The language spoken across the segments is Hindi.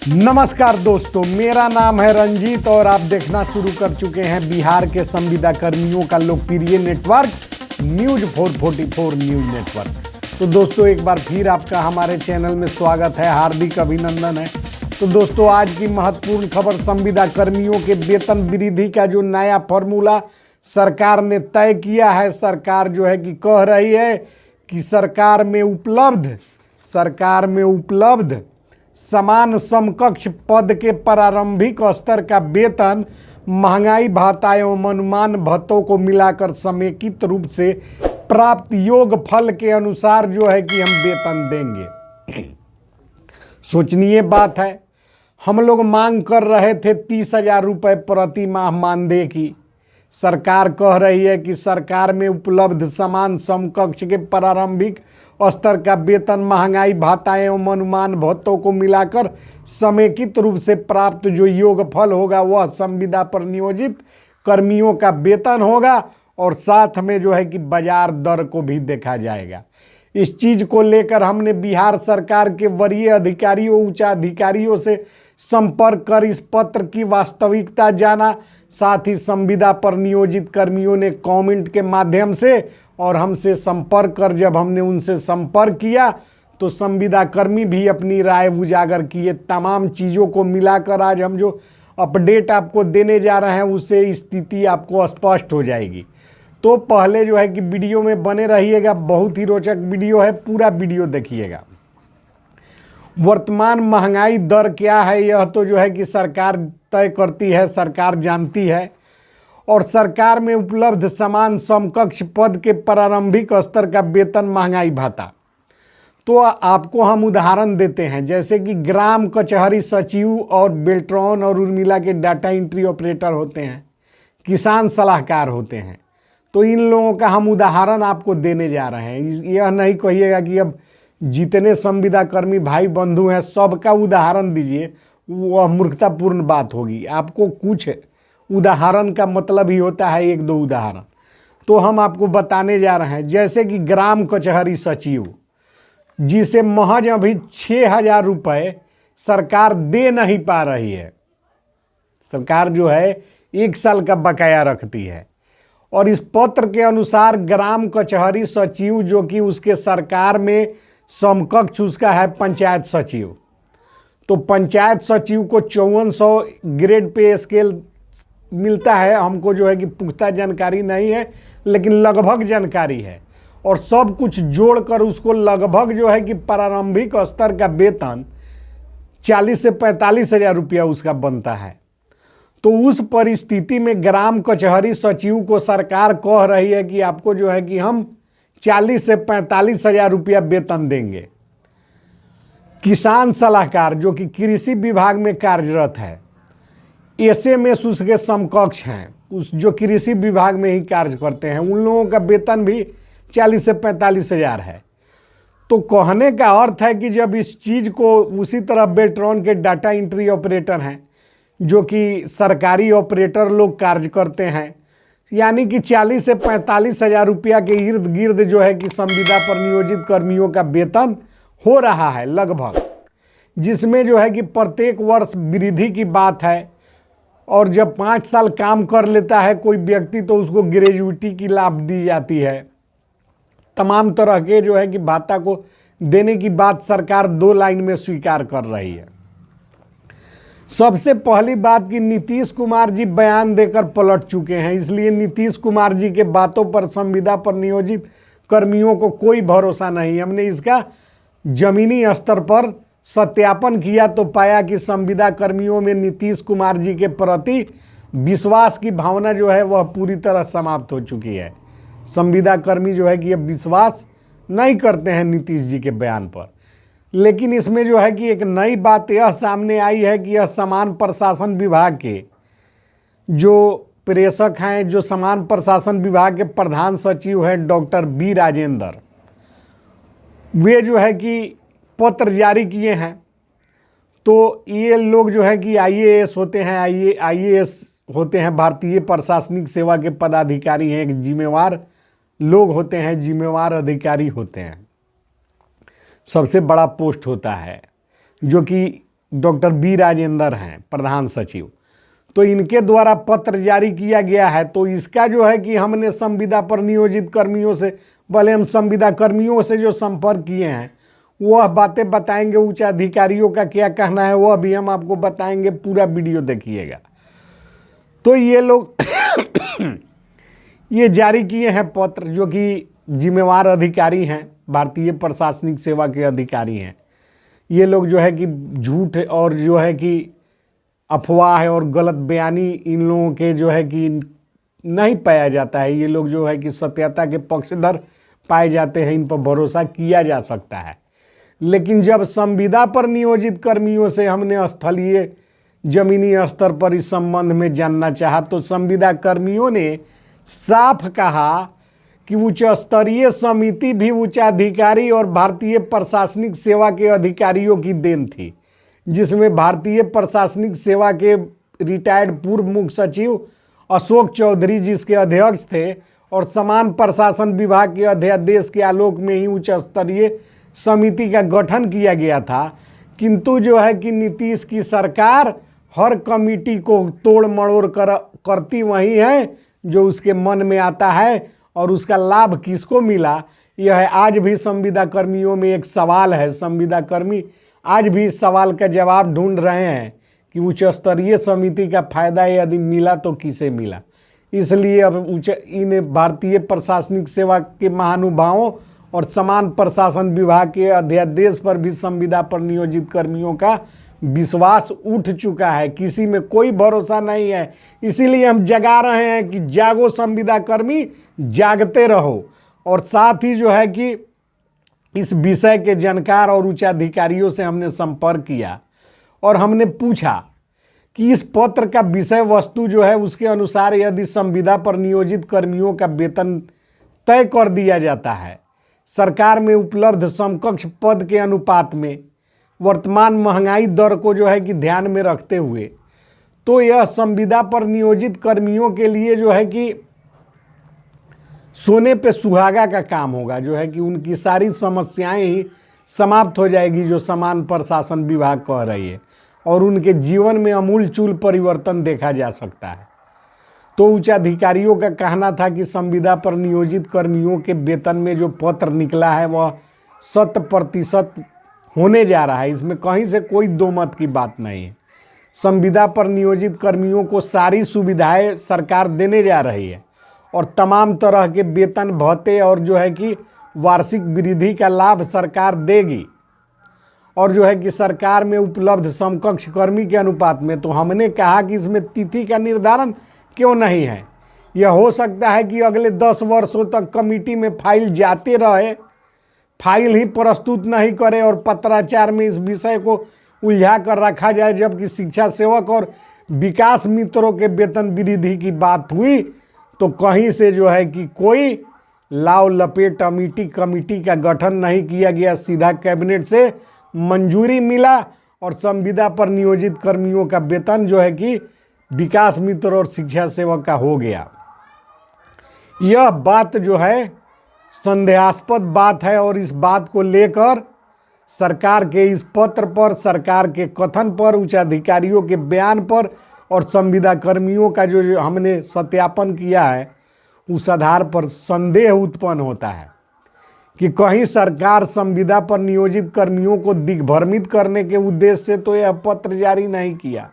नमस्कार दोस्तों, मेरा नाम है रंजीत और आप देखना शुरू कर चुके हैं बिहार के संविदा कर्मियों का लोकप्रिय नेटवर्क न्यूज 444 न्यूज नेटवर्क। तो दोस्तों, एक बार फिर आपका हमारे चैनल में स्वागत है, हार्दिक अभिनंदन है। तो दोस्तों, आज की महत्वपूर्ण खबर, संविदा कर्मियों के वेतन वृद्धि का जो नया फॉर्मूला सरकार ने तय किया है। सरकार जो है कि कह रही है कि सरकार में उपलब्ध समान समकक्ष पद के प्रारंभिक स्तर का वेतन महंगाई भत्ता एवं अनुमान भत्तों को मिलाकर समेकित रूप से प्राप्त योगफल के अनुसार जो है कि हम वेतन देंगे। सोचनीय बात है, हम लोग मांग कर रहे थे 30,000 रुपये प्रति माह मानदेय की। सरकार कह रही है कि सरकार में उपलब्ध समान समकक्ष के प्रारंभिक स्तर का वेतन महंगाई भत्ता एवं अनुमान भत्तों को मिलाकर समेकित रूप से प्राप्त जो योगफल होगा वह संविदा पर नियोजित कर्मियों का वेतन होगा और साथ में जो है कि बाजार दर को भी देखा जाएगा। इस चीज़ को लेकर हमने बिहार सरकार के वरीय अधिकारियों, उच्चाधिकारियों से संपर्क कर इस पत्र की वास्तविकता जाना। साथ ही संविदा पर नियोजित कर्मियों ने कमेंट के माध्यम से और हमसे संपर्क कर, जब हमने उनसे संपर्क किया तो संविदा कर्मी भी अपनी राय उजागर किए। तमाम चीज़ों को मिलाकर आज हम जो अपडेट आपको देने जा रहे हैं उससे स्थिति आपको स्पष्ट हो जाएगी। तो पहले जो है कि वीडियो में बने रहिएगा, बहुत ही रोचक वीडियो है, पूरा वीडियो देखिएगा। वर्तमान महंगाई दर क्या है, यह तो जो है कि सरकार तय करती है, सरकार जानती है। और सरकार में उपलब्ध समान समकक्ष पद के प्रारंभिक स्तर का वेतन महंगाई भत्ता, तो आपको हम उदाहरण देते हैं। जैसे कि ग्राम कचहरी सचिव और बेल्ट्रॉन और उर्मिला के डाटा एंट्री ऑपरेटर होते हैं, किसान सलाहकार होते हैं। तो इन लोगों का हम उदाहरण आपको देने जा रहे हैं। यह नहीं कहिएगा कि अब जितने संविदा कर्मी भाई बंधु हैं सबका उदाहरण दीजिए, वह मूर्खतापूर्ण बात होगी। आपको कुछ उदाहरण का मतलब ही होता है एक दो उदाहरण। तो हम आपको बताने जा रहे हैं, जैसे कि ग्राम कचहरी सचिव, जिसे महज अभी 6,000 रुपये सरकार दे नहीं पा रही है। सरकार जो है 1 साल का बकाया रखती है और इस पत्र के अनुसार ग्राम कचहरी सचिव, जो कि उसके सरकार में समकक्ष उसका है पंचायत सचिव, तो पंचायत सचिव को 5400 ग्रेड पे स्केल मिलता है। हमको जो है कि पुख्ता जानकारी नहीं है, लेकिन लगभग जानकारी है। और सब कुछ जोड़कर उसको लगभग जो है कि प्रारंभिक स्तर का वेतन 40 से 45,000 रुपया उसका बनता है। तो उस परिस्थिति में ग्राम कचहरी सचिव को सरकार कह रही है कि आपको जो है कि हम 40 से 45,000 रुपया वेतन देंगे। किसान सलाहकार, जो कि कृषि विभाग में कार्यरत है, एसएमएस उसके समकक्ष हैं, उस जो कृषि विभाग में ही कार्य करते हैं, उन लोगों का वेतन भी 40 से 45,000 है। तो कहने का अर्थ है कि जब इस चीज़ को उसी तरह बेल्ट्रॉन के डाटा एंट्री ऑपरेटर हैं, जो कि सरकारी ऑपरेटर लोग कार्य करते हैं, यानी कि 40 से 45,000 रुपया के इर्द गिर्द जो है कि संविदा पर नियोजित कर्मियों का वेतन हो रहा है लगभग, जिसमें जो है कि प्रत्येक वर्ष वृद्धि की बात है। और जब 5 साल काम कर लेता है कोई व्यक्ति तो उसको ग्रेजुइटी की लाभ दी जाती है। तमाम तरह के जो है कि भत्ता को देने की बात सरकार 2 लाइन में स्वीकार कर रही है। सबसे पहली बात कि नीतीश कुमार जी बयान देकर पलट चुके हैं, इसलिए नीतीश कुमार जी के बातों पर संविदा पर नियोजित कर्मियों को कोई भरोसा नहीं। हमने इसका जमीनी स्तर पर सत्यापन किया तो पाया कि संविदा कर्मियों में नीतीश कुमार जी के प्रति विश्वास की भावना जो है वह पूरी तरह समाप्त हो चुकी है। संविदा कर्मी जो है कि अब विश्वास नहीं करते हैं नीतीश जी के बयान पर। लेकिन इसमें जो है कि एक नई बात यह सामने आई है कि यह समान प्रशासन विभाग के जो प्रेषक हैं, जो समान प्रशासन विभाग के प्रधान सचिव हैं डॉक्टर बी राजेंद्र, वे जो है कि पत्र जारी किए हैं। तो ये लोग जो है कि आईएएस होते हैं, आईएएस होते हैं, भारतीय प्रशासनिक सेवा के पदाधिकारी हैं, एक जिम्मेवार लोग होते हैं, जिम्मेवार अधिकारी होते हैं। सबसे बड़ा पोस्ट होता है जो कि डॉक्टर बी राजेंद्र हैं प्रधान सचिव, तो इनके द्वारा पत्र जारी किया गया है। तो इसका जो है कि हमने संविदा पर नियोजित कर्मियों से, भले हम संविदा कर्मियों से जो संपर्क किए हैं वह बातें बताएंगे, उच्च अधिकारियों का क्या कहना है वह भी हम आपको बताएंगे, पूरा वीडियो देखिएगा। तो ये लोग ये जारी किए हैं पत्र, जो कि जिम्मेवार अधिकारी हैं, भारतीय प्रशासनिक सेवा के अधिकारी हैं। ये लोग जो है कि झूठ और जो है कि अफवाह है और गलत बयानी इन लोगों के जो है कि नहीं पाया जाता है। ये लोग जो है कि सत्यता के पक्षधर पाए जाते हैं, इन पर भरोसा किया जा सकता है। लेकिन जब संविदा पर नियोजित कर्मियों से हमने स्थलीय जमीनी स्तर पर इस संबंध में जानना चाहा, तो संविदा कर्मियों ने साफ कहा कि उच्च स्तरीय समिति भी उच्चाधिकारी और भारतीय प्रशासनिक सेवा के अधिकारियों की देन थी, जिसमें भारतीय प्रशासनिक सेवा के रिटायर्ड पूर्व मुख्य सचिव अशोक चौधरी जिसके अध्यक्ष थे, और समान प्रशासन विभाग के अध्यादेश के आलोक में ही उच्च स्तरीय समिति का गठन किया गया था। किंतु जो है कि नीतीश की सरकार हर कमेटी को तोड़ मड़ोड़ करती वही है जो उसके मन में आता है, और उसका लाभ किसको मिला यह आज भी संविदा कर्मियों में एक सवाल है। संविदा कर्मी आज भी इस सवाल का जवाब ढूंढ रहे हैं कि उच्च स्तरीय समिति का फायदा यदि मिला तो किसे मिला। इसलिए अब इन भारतीय प्रशासनिक सेवा के महानुभावों और समान प्रशासन विभाग के अध्यादेश पर भी संविदा पर नियोजित कर्मियों का विश्वास उठ चुका है, किसी में कोई भरोसा नहीं है। इसीलिए हम जगा रहे हैं कि जागो संविदा कर्मी, जागते रहो। और साथ ही जो है कि इस विषय के जानकार और उच्चाधिकारियों से हमने संपर्क किया और हमने पूछा कि इस पत्र का विषय वस्तु जो है उसके अनुसार यदि संविदा पर नियोजित कर्मियों का वेतन तय कर दिया जाता है सरकार में उपलब्ध समकक्ष पद के अनुपात में वर्तमान महंगाई दर को जो है कि ध्यान में रखते हुए, तो यह संविदा पर नियोजित कर्मियों के लिए जो है कि सोने पे सुहागा का काम होगा, जो है कि उनकी सारी समस्याएं ही समाप्त हो जाएगी जो समान प्रशासन विभाग कह रही है, और उनके जीवन में अमूलचूल परिवर्तन देखा जा सकता है। तो उच्चाधिकारियों का कहना था कि संविदा पर नियोजित कर्मियों के वेतन में जो पत्र निकला है वह 100% होने जा रहा है, इसमें कहीं से कोई दो मत की बात नहीं है। संविदा पर नियोजित कर्मियों को सारी सुविधाएं सरकार देने जा रही है और तमाम तरह के वेतन भत्ते और जो है कि वार्षिक वृद्धि का लाभ सरकार देगी, और जो है कि सरकार में उपलब्ध समकक्ष कर्मी के अनुपात में। तो हमने कहा कि इसमें तिथि का निर्धारण क्यों नहीं है। यह हो सकता है कि अगले 10 वर्षों तक कमेटी में फाइल जाते रहे, फाइल ही प्रस्तुत नहीं करे और पत्राचार में इस विषय को उलझा कर रखा जाए, जबकि शिक्षा सेवक और विकास मित्रों के वेतन वृद्धि की बात हुई तो कहीं से जो है कि कोई लाव लपेट कमेटी का गठन नहीं किया गया, सीधा कैबिनेट से मंजूरी मिला और संविदा पर नियोजित कर्मियों का वेतन जो है कि विकास मित्र और शिक्षा सेवक का हो गया। यह बात जो है संदेहास्पद बात है, और इस बात को लेकर सरकार के इस पत्र पर, सरकार के कथन पर, उच्चाधिकारियों के बयान पर और संविदा कर्मियों का जो हमने सत्यापन किया है उस आधार पर संदेह उत्पन्न होता है कि कहीं सरकार संविदा पर नियोजित कर्मियों को दिग्भ्रमित करने के उद्देश्य से तो यह पत्र जारी नहीं किया,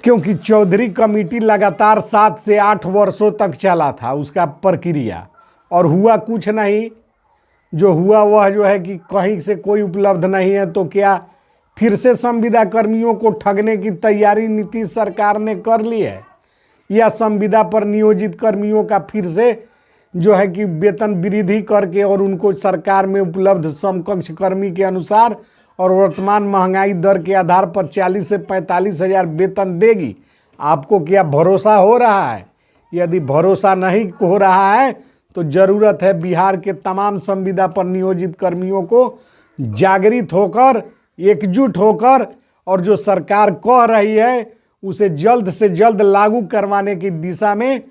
क्योंकि चौधरी कमेटी लगातार 7 से 8 वर्षों तक चला था उसका प्रक्रिया, और हुआ कुछ नहीं। जो हुआ वह जो है कि कहीं से कोई उपलब्ध नहीं है, तो क्या फिर से संविदा कर्मियों को ठगने की तैयारी नीतीश सरकार ने कर ली है, या संविदा पर नियोजित कर्मियों का फिर से जो है कि वेतन वृद्धि करके और उनको सरकार में उपलब्ध समकक्ष कर्मी के अनुसार और वर्तमान महंगाई दर के आधार पर 40 से 45 हज़ार वेतन देगी। आपको क्या भरोसा हो रहा है? यदि भरोसा नहीं हो रहा है तो ज़रूरत है बिहार के तमाम संविदा पर नियोजित कर्मियों को जागृत होकर, एकजुट होकर, और जो सरकार कह रही है उसे जल्द से जल्द लागू करवाने की दिशा में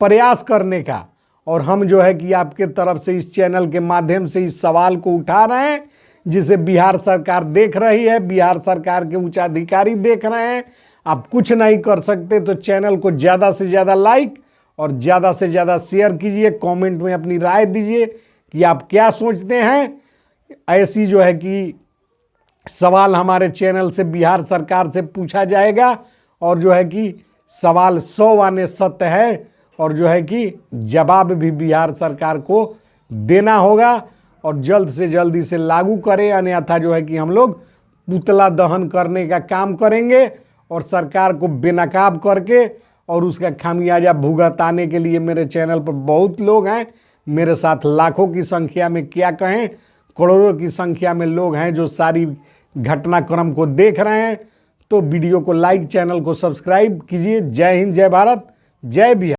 प्रयास करने का। और हम जो है कि आपके तरफ से इस चैनल के माध्यम से इस सवाल को उठा रहे हैं, जिसे बिहार सरकार देख रही है, बिहार सरकार के उच्चाधिकारी देख रहे हैं। आप कुछ नहीं कर सकते तो चैनल को ज़्यादा से ज़्यादा लाइक और ज़्यादा से ज़्यादा शेयर कीजिए। कमेंट में अपनी राय दीजिए कि आप क्या सोचते हैं। ऐसी जो है कि सवाल हमारे चैनल से बिहार सरकार से पूछा जाएगा और जो है कि सवाल 100 आने सत्य है और जो है कि जवाब भी बिहार सरकार को देना होगा और जल्द से जल्द इसे लागू करें, अन्यथा जो है कि हम लोग पुतला दहन करने का काम करेंगे और सरकार को बेनकाब करके और उसका खामियाजा भुगताने के लिए मेरे चैनल पर बहुत लोग हैं। मेरे साथ लाखों की संख्या में, क्या कहें करोड़ों की संख्या में लोग हैं जो सारी घटनाक्रम को देख रहे हैं। तो वीडियो को लाइक, चैनल को सब्सक्राइब कीजिए। जय हिंद, जय भारत, जय बिहार।